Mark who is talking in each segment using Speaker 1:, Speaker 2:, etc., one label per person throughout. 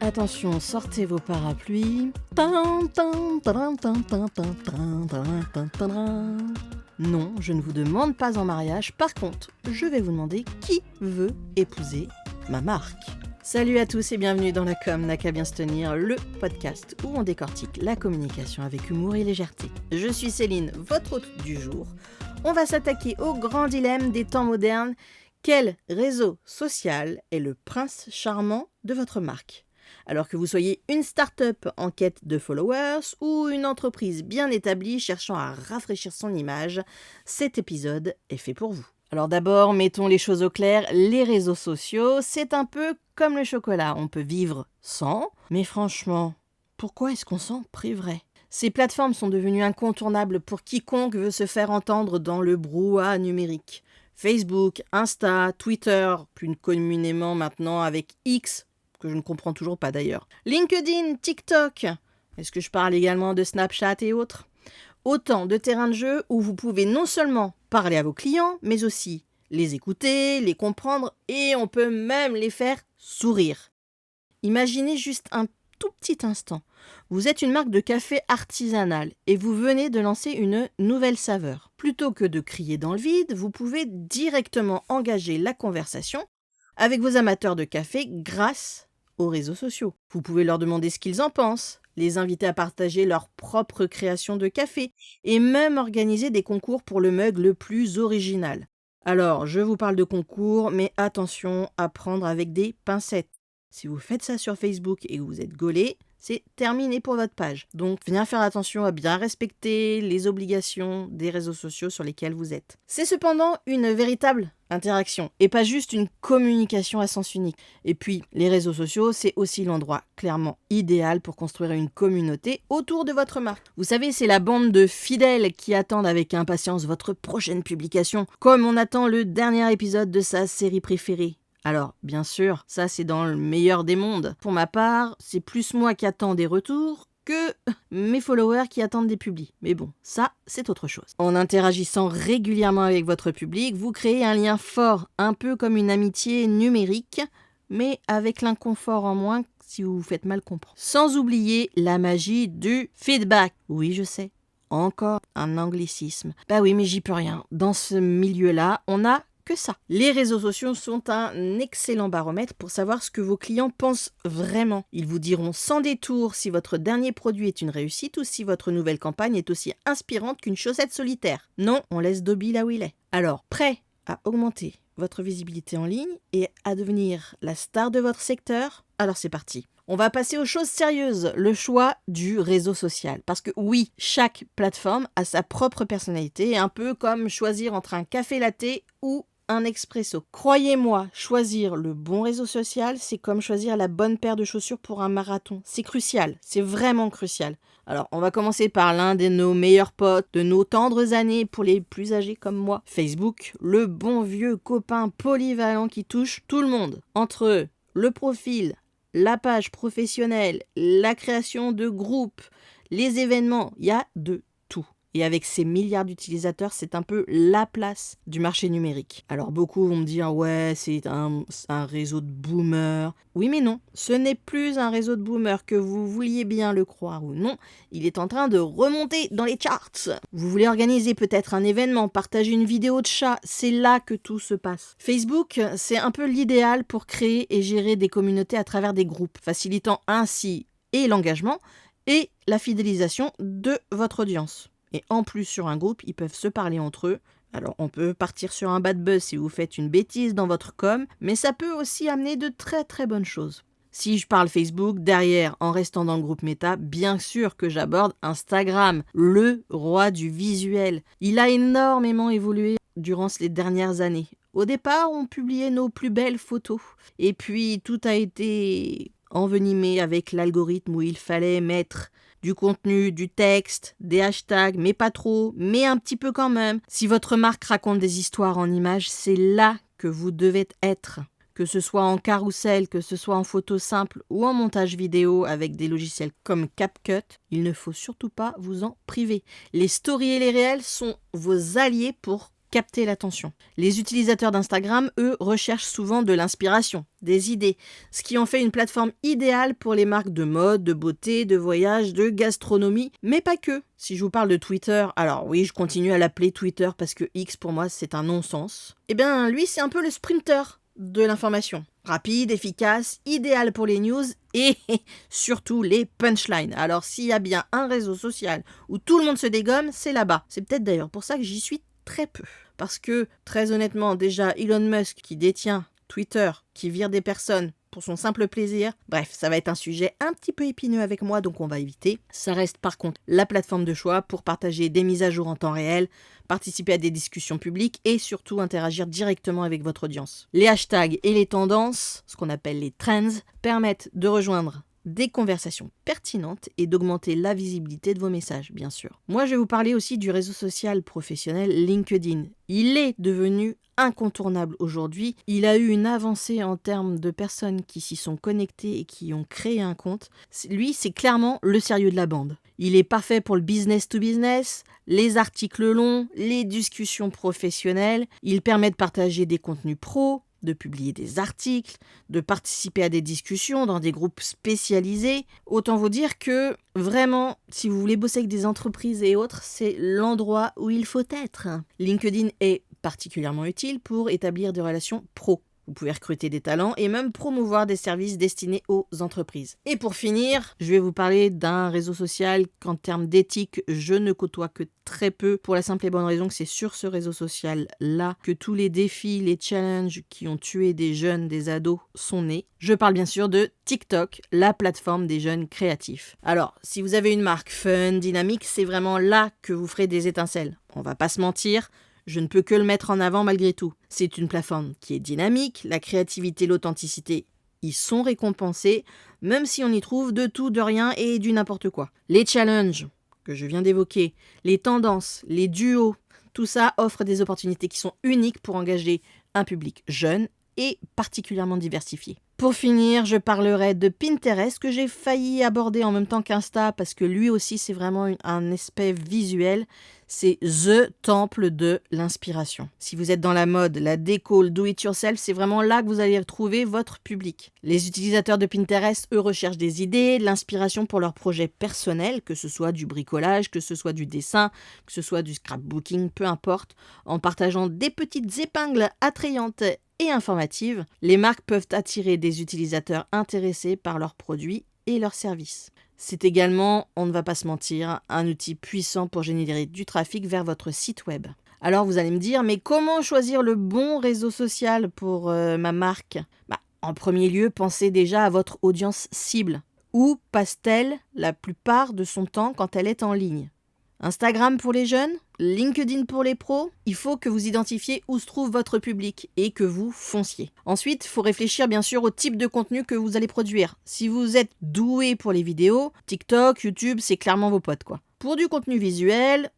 Speaker 1: Attention, sortez vos parapluies. Non, je ne vous demande pas en mariage. Par contre, je vais vous demander qui veut épouser ma marque. Salut à tous et bienvenue dans La Com n'a qu'à bien se tenir, le podcast où on décortique la communication avec humour et légèreté. Je suis Céline, votre hôte du jour. On va s'attaquer au grand dilemme des temps modernes. Quel réseau social est le prince charmant de votre marque ? Alors que vous soyez une start-up en quête de followers ou une entreprise bien établie cherchant à rafraîchir son image, cet épisode est fait pour vous. Alors d'abord, mettons les choses au clair, les réseaux sociaux, c'est un peu comme le chocolat, on peut vivre sans, mais franchement, pourquoi est-ce qu'on s'en priverait ? Ces plateformes sont devenues incontournables pour quiconque veut se faire entendre dans le brouhaha numérique. Facebook, Insta, Twitter, plus communément maintenant avec X, que je ne comprends toujours pas d'ailleurs. LinkedIn, TikTok, est-ce que je parle également de Snapchat et autres ? Autant de terrains de jeu où vous pouvez non seulement parler à vos clients, mais aussi les écouter, les comprendre et on peut même les faire sourire. Imaginez juste un tout petit instant. Vous êtes une marque de café artisanal et vous venez de lancer une nouvelle saveur. Plutôt que de crier dans le vide, vous pouvez directement engager la conversation avec vos amateurs de café grâce aux réseaux sociaux. Vous pouvez leur demander ce qu'ils en pensent, les inviter à partager leur propre création de café et même organiser des concours pour le mug le plus original. Alors, je vous parle de concours, mais attention à prendre avec des pincettes. Si vous faites ça sur Facebook et que vous êtes gaulé, c'est terminé pour votre page. Donc, bien faire attention à bien respecter les obligations des réseaux sociaux sur lesquels vous êtes. C'est cependant une véritable interaction et pas juste une communication à sens unique. Et puis, les réseaux sociaux, c'est aussi l'endroit clairement idéal pour construire une communauté autour de votre marque. Vous savez, c'est la bande de fidèles qui attendent avec impatience votre prochaine publication, comme on attend le dernier épisode de sa série préférée. Alors, bien sûr, ça c'est dans le meilleur des mondes. Pour ma part, c'est plus moi qui attends des retours que mes followers qui attendent des publis. Mais bon, ça, c'est autre chose. En interagissant régulièrement avec votre public, vous créez un lien fort, un peu comme une amitié numérique, mais avec l'inconfort en moins si vous vous faites mal comprendre. Sans oublier la magie du feedback. Oui, je sais, encore un anglicisme. Bah oui, mais j'y peux rien. Dans ce milieu-là, on a que ça. Les réseaux sociaux sont un excellent baromètre pour savoir ce que vos clients pensent vraiment. Ils vous diront sans détour si votre dernier produit est une réussite ou si votre nouvelle campagne est aussi inspirante qu'une chaussette solitaire. Non, on laisse Dobby là où il est. Alors, prêt à augmenter votre visibilité en ligne et à devenir la star de votre secteur ? Alors c'est parti. On va passer aux choses sérieuses, le choix du réseau social. Parce que oui, chaque plateforme a sa propre personnalité, un peu comme choisir entre un café latte ou un expresso. Croyez-moi, choisir le bon réseau social, c'est comme choisir la bonne paire de chaussures pour un marathon. C'est crucial, c'est vraiment crucial. Alors, on va commencer par l'un de nos meilleurs potes, de nos tendres années pour les plus âgés comme moi. Facebook, le bon vieux copain polyvalent qui touche tout le monde. Entre le profil, la page professionnelle, la création de groupes, les événements, il y a de tout. Et avec ces milliards d'utilisateurs, c'est un peu la place du marché numérique. Alors beaucoup vont me dire, ouais, c'est un réseau de boomers. Oui mais non, ce n'est plus un réseau de boomers, que vous vouliez bien le croire ou non. Il est en train de remonter dans les charts. Vous voulez organiser peut-être un événement, partager une vidéo de chat, c'est là que tout se passe. Facebook, c'est un peu l'idéal pour créer et gérer des communautés à travers des groupes, facilitant ainsi et l'engagement et la fidélisation de votre audience. Et en plus, sur un groupe, ils peuvent se parler entre eux. Alors, on peut partir sur un bad buzz si vous faites une bêtise dans votre com, mais ça peut aussi amener de très très bonnes choses. Si je parle Facebook, derrière, en restant dans le groupe Meta, bien sûr que j'aborde Instagram, le roi du visuel. Il a énormément évolué durant les dernières années. Au départ, on publiait nos plus belles photos. Et puis, tout a été envenimé avec l'algorithme où il fallait mettre du contenu, du texte, des hashtags, mais pas trop, mais un petit peu quand même. Si votre marque raconte des histoires en images, c'est là que vous devez être. Que ce soit en carrousel, que ce soit en photo simple ou en montage vidéo avec des logiciels comme CapCut, il ne faut surtout pas vous en priver. Les stories et les réels sont vos alliés pour capter l'attention. Les utilisateurs d'Instagram, eux, recherchent souvent de l'inspiration, des idées, ce qui en fait une plateforme idéale pour les marques de mode, de beauté, de voyage, de gastronomie, mais pas que. Si je vous parle de Twitter, alors oui, je continue à l'appeler Twitter parce que X pour moi c'est un non-sens. Eh bien lui c'est un peu le sprinter de l'information. Rapide, efficace, idéal pour les news et surtout les punchlines. Alors s'il y a bien un réseau social où tout le monde se dégomme, c'est là-bas. C'est peut-être d'ailleurs pour ça que j'y suis très peu. Parce que très honnêtement, déjà Elon Musk qui détient Twitter, qui vire des personnes pour son simple plaisir. Bref, ça va être un sujet un petit peu épineux avec moi, donc on va éviter. Ça reste par contre la plateforme de choix pour partager des mises à jour en temps réel, participer à des discussions publiques et surtout interagir directement avec votre audience. Les hashtags et les tendances, ce qu'on appelle les trends, permettent de rejoindre des conversations pertinentes et d'augmenter la visibilité de vos messages, bien sûr. Moi, je vais vous parler aussi du réseau social professionnel LinkedIn. Il est devenu incontournable aujourd'hui. Il a eu une avancée en termes de personnes qui s'y sont connectées et qui ont créé un compte. Lui, c'est clairement le sérieux de la bande. Il est parfait pour le business to business, les articles longs, les discussions professionnelles. Il permet de partager des contenus pros, de publier des articles, de participer à des discussions dans des groupes spécialisés. Autant vous dire que vraiment, si vous voulez bosser avec des entreprises et autres, c'est l'endroit où il faut être. LinkedIn est particulièrement utile pour établir des relations pro. Vous pouvez recruter des talents et même promouvoir des services destinés aux entreprises. Et pour finir, je vais vous parler d'un réseau social qu'en termes d'éthique, je ne côtoie que très peu, pour la simple et bonne raison que c'est sur ce réseau social-là que tous les défis, les challenges qui ont tué des jeunes, des ados, sont nés. Je parle bien sûr de TikTok, la plateforme des jeunes créatifs. Alors, si vous avez une marque fun, dynamique, c'est vraiment là que vous ferez des étincelles. On va pas se mentir, je ne peux que le mettre en avant malgré tout. C'est une plateforme qui est dynamique, la créativité, l'authenticité y sont récompensés, même si on y trouve de tout, de rien et du n'importe quoi. Les challenges que je viens d'évoquer, les tendances, les duos, tout ça offre des opportunités qui sont uniques pour engager un public jeune et particulièrement diversifié. Pour finir, je parlerai de Pinterest que j'ai failli aborder en même temps qu'Insta parce que lui aussi c'est vraiment un aspect visuel. C'est THE temple de l'inspiration. Si vous êtes dans la mode, la déco, le do-it-yourself, c'est vraiment là que vous allez retrouver votre public. Les utilisateurs de Pinterest, eux, recherchent des idées, de l'inspiration pour leurs projets personnels, que ce soit du bricolage, que ce soit du dessin, que ce soit du scrapbooking, peu importe. En partageant des petites épingles attrayantes et informatives, les marques peuvent attirer des utilisateurs intéressés par leurs produits et leurs services. C'est également, on ne va pas se mentir, un outil puissant pour générer du trafic vers votre site web. Alors vous allez me dire, mais comment choisir le bon réseau social pour ma marque ? En premier lieu, pensez déjà à votre audience cible. Où passe-t-elle la plupart de son temps quand elle est en ligne ? Instagram pour les jeunes, LinkedIn pour les pros, il faut que vous identifiez où se trouve votre public et que vous fonciez. Ensuite, il faut réfléchir bien sûr au type de contenu que vous allez produire. Si vous êtes doué pour les vidéos, TikTok, YouTube, c'est clairement vos potes quoi. Pour du contenu visuel,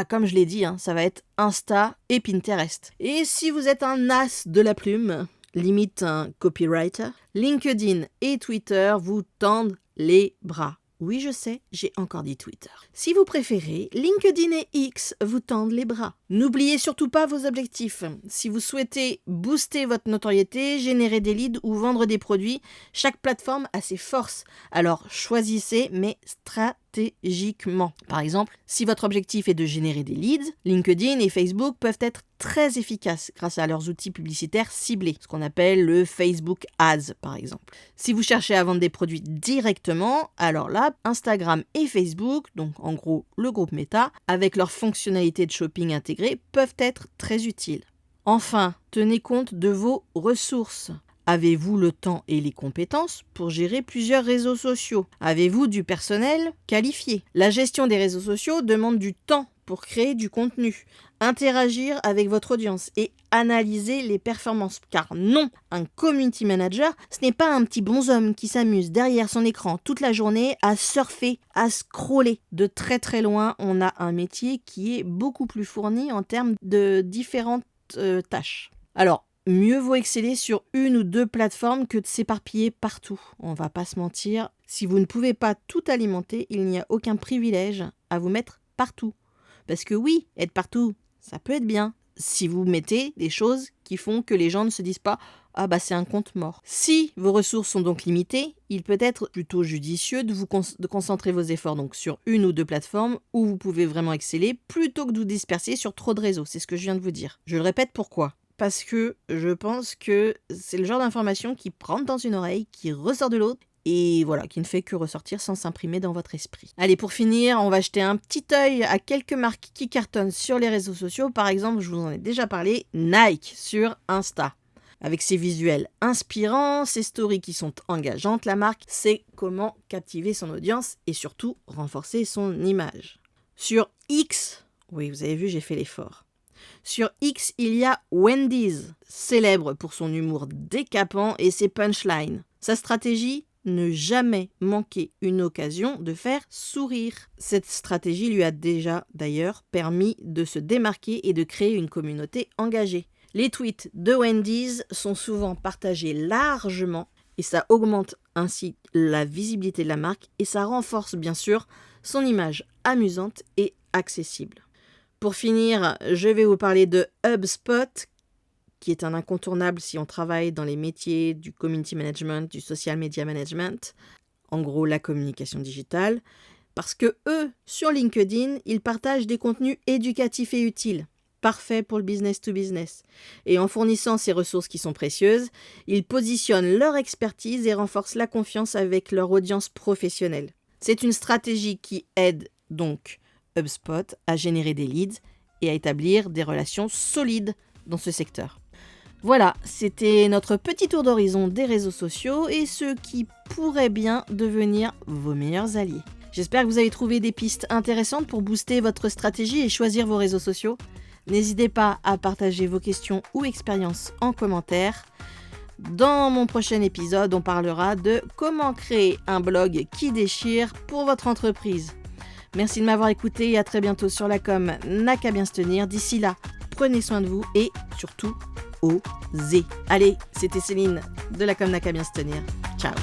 Speaker 1: comme je l'ai dit, ça va être Insta et Pinterest. Et si vous êtes un as de la plume, limite un copywriter, LinkedIn et Twitter vous tendent les bras. Oui, je sais, j'ai encore dit Twitter. Si vous préférez, LinkedIn et X vous tendent les bras. N'oubliez surtout pas vos objectifs. Si vous souhaitez booster votre notoriété, générer des leads ou vendre des produits, chaque plateforme a ses forces. Alors choisissez, mais stratégiquement. Par exemple, si votre objectif est de générer des leads, LinkedIn et Facebook peuvent être très efficaces grâce à leurs outils publicitaires ciblés, ce qu'on appelle le Facebook Ads par exemple. Si vous cherchez à vendre des produits directement, alors là, Instagram et Facebook, donc en gros le groupe Meta, avec leurs fonctionnalités de shopping intégrées, peuvent être très utiles. Enfin, tenez compte de vos ressources. Avez-vous le temps et les compétences pour gérer plusieurs réseaux sociaux ? Avez-vous du personnel qualifié ? La gestion des réseaux sociaux demande du temps pour créer du contenu, interagir avec votre audience et analyser les performances. Car non, un community manager, ce n'est pas un petit bonhomme qui s'amuse derrière son écran toute la journée à surfer, à scroller. De très très loin, on a un métier qui est beaucoup plus fourni en termes de différentes tâches. Alors, mieux vaut exceller sur une ou deux plateformes que de s'éparpiller partout. On va pas se mentir, si vous ne pouvez pas tout alimenter, il n'y a aucun privilège à vous mettre partout. Parce que oui, être partout, ça peut être bien, si vous mettez des choses qui font que les gens ne se disent pas « Ah bah c'est un compte mort ». Si vos ressources sont donc limitées, il peut être plutôt judicieux de concentrer vos efforts donc sur une ou deux plateformes où vous pouvez vraiment exceller plutôt que de vous disperser sur trop de réseaux. C'est ce que je viens de vous dire. Je le répète, pourquoi ? Parce que je pense que c'est le genre d'information qui rentre dans une oreille, qui ressort de l'autre, et voilà, qui ne fait que ressortir sans s'imprimer dans votre esprit. Allez, pour finir, on va jeter un petit œil à quelques marques qui cartonnent sur les réseaux sociaux. Par exemple, je vous en ai déjà parlé, Nike sur Insta. Avec ses visuels inspirants, ses stories qui sont engageantes, la marque sait comment captiver son audience et surtout renforcer son image. Sur X, oui, vous avez vu, j'ai fait l'effort. Sur X, il y a Wendy's, célèbre pour son humour décapant et ses punchlines. Sa stratégie ? Ne jamais manquer une occasion de faire sourire. Cette stratégie lui a déjà d'ailleurs permis de se démarquer et de créer une communauté engagée. Les tweets de Wendy's sont souvent partagés largement et ça augmente ainsi la visibilité de la marque et ça renforce bien sûr son image amusante et accessible. Pour finir, je vais vous parler de HubSpot, qui est un incontournable si on travaille dans les métiers du community management, du social media management, en gros la communication digitale, parce que eux, sur LinkedIn, ils partagent des contenus éducatifs et utiles, parfaits pour le business to business. Et en fournissant ces ressources qui sont précieuses, ils positionnent leur expertise et renforcent la confiance avec leur audience professionnelle. C'est une stratégie qui aide donc HubSpot à générer des leads et à établir des relations solides dans ce secteur. Voilà, c'était notre petit tour d'horizon des réseaux sociaux et ceux qui pourraient bien devenir vos meilleurs alliés. J'espère que vous avez trouvé des pistes intéressantes pour booster votre stratégie et choisir vos réseaux sociaux. N'hésitez pas à partager vos questions ou expériences en commentaire. Dans mon prochain épisode, on parlera de comment créer un blog qui déchire pour votre entreprise. Merci de m'avoir écouté et à très bientôt sur la com n'a qu'à bien se tenir. D'ici là, prenez soin de vous et surtout, osez. Allez, c'était Céline de la com n'a qu'à bien se tenir. Ciao.